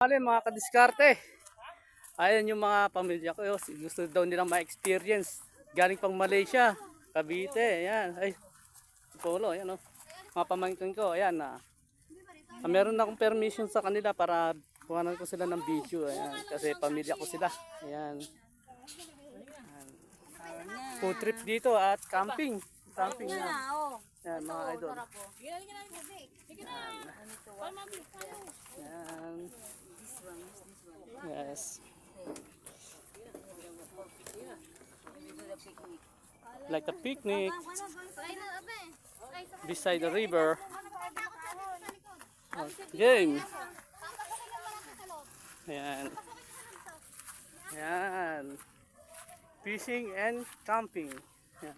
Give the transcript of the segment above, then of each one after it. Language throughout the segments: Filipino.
Hali mga kadiskarte. Ayan yung mga pamilya ko. Gusto daw nilang ma-experience. Galing pang Malaysia, Cavite. Ayan. Ay, polo. Ayan o. Mga pamangkin ko. Ayan na. Meron akong permission sa kanila para kuhanan ko sila ng video. Ayan. Kasi pamilya ko sila. Ayan. Food trip dito at camping. Camping na. Ayan mga idol. Ayan. Yes. Like a picnic beside the river. Game. Ayan. Ayan. Fishing and camping. Ayan.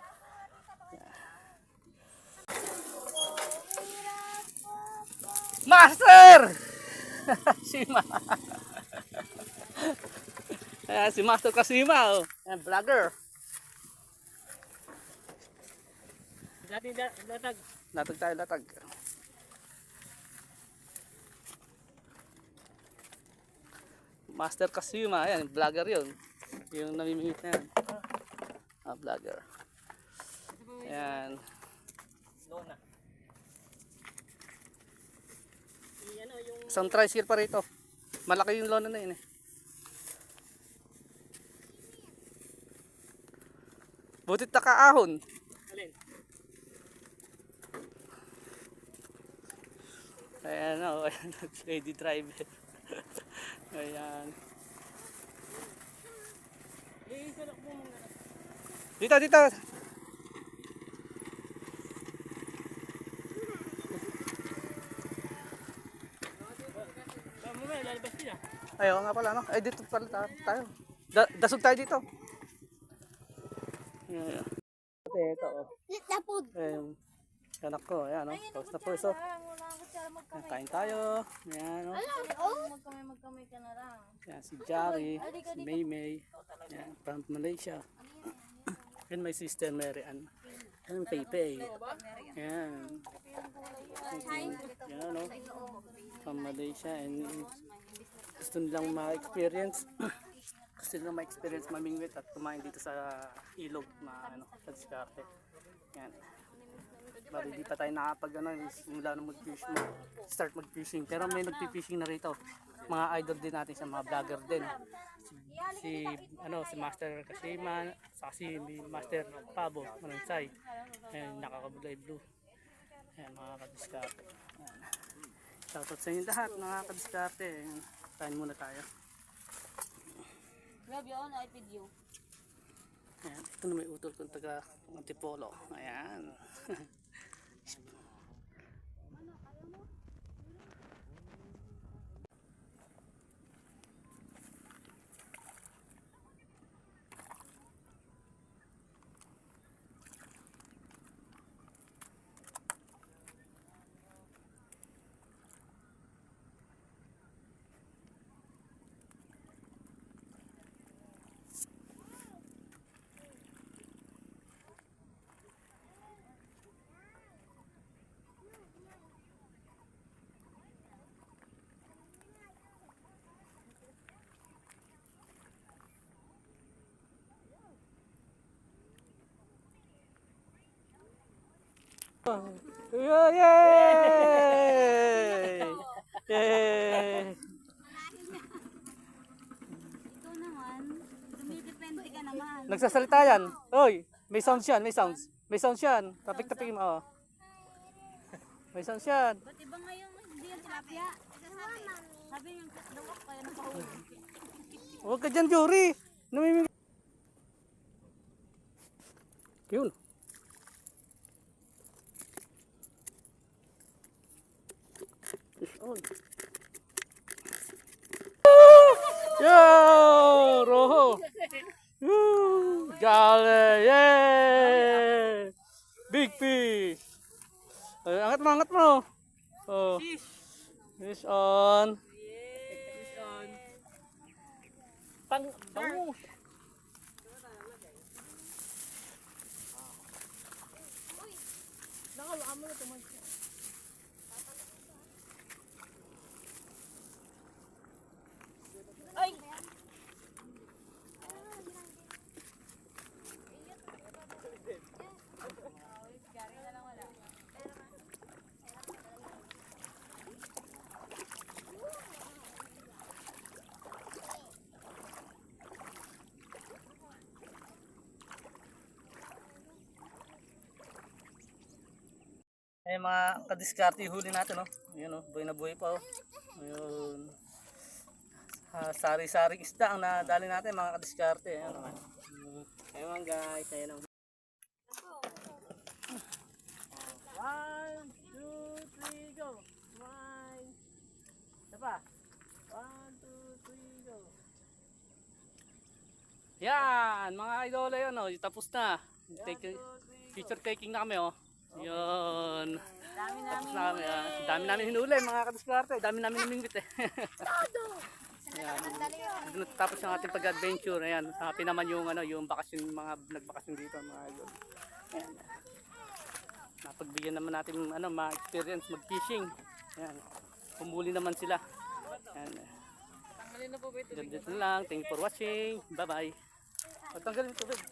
Master! Sima. Ayan, si Master Kasima. Oh. Ayan, vlogger. Latag. Latag tayo, latag. Master Kasima. Ayan, vlogger yun. Yung namimingit na yan. Vlogger. Ayan. Lona. Isang tricycle pa rito. Malaki yung lona na yun eh. Butit na kaahon. Alin? Ayan o. Lady drive. Ayan. Dito, dito. Ayaw nga pala, no? Ay, dito pala tayo. Dasog tayo dito. Ayan. Ito, oh. Ayan. Anak ko, ayan, oh. Tapos na po, so. Kain tayo. Ayan, oh. Magkamay ka na lang. Ayan, si Jari, si Maymay. Ayan, from Malaysia. And my sister, Mary Ann. Ayan, Pepe. Ayan. Ayan, oh. From Malaysia. And gusto nilang ma-experience. Gusto nilang ma-experience mamingwit at kumain dito sa ilog na sa diskarte. Yan. Bali di pa tayo nakapag simula na start mag-fishing. Pero may nagpi-fishing na rito. Mga idol din natin sa mga vlogger din. Si Master Kasima, si Master Pabo, Manansay. Ayan, nakakabulay blue. Ayan, mga kadiskarte. Ayan. Shoutout sa inyo lahat, mga kadiskarte. Kain muna tayo. Grabe yun, ay video. Ayan, ito na may utol kung taga Antipolo. Ayan. Yay! Yay! Ito naman, dumidepende ka naman. Nagsasalita yan. Oy, may sounds yan, may sounds. May sounds yan. Tapik-tapik mo. Oh. May sounds yan. Ba't iba nga yung hindi yung tilapia? Sabi yung dawak kaya napahuli. Huwag ka dyan, Jory. Namimigay. Yun. Yo, Roho. Jale, yay! Big fish. Ay, angat mo. Oh. Fish on. Fish on. Bangus. Nakawaan mo na tumagal. Ayan mga kadiskarte yung huli natin, oh. Ayan, oh, buhay na buhay pa, oh. Ayun. Sari-saring isda ang nadali natin mga kadiskarte. Ayan, oh. Ayan mga guys, ayan, oh. 1, 2, 3, go! Smile! Isa pa. 1, 2, 3, go! Yan! Mga idol, yun, oh. Tapos na. Picture taking na kami, oh. Yun. Dami Tapos namin. na kami, ah. Dami namin hinuli mga kadiskarte. Dami namin namingwit, eh. Ayan. Doon tapos yung ating pag-adventure. Ayan. Happy naman yung, yung bakasyon, mga nagbakasyon dito, mga idol. Ayan. Napagbigyan naman natin ma-experience mag-fishing. Ayan. Pumuli naman sila. Ayan. Ganito lang. Thank you for watching. Bye-bye. Tanggalin ito, babe.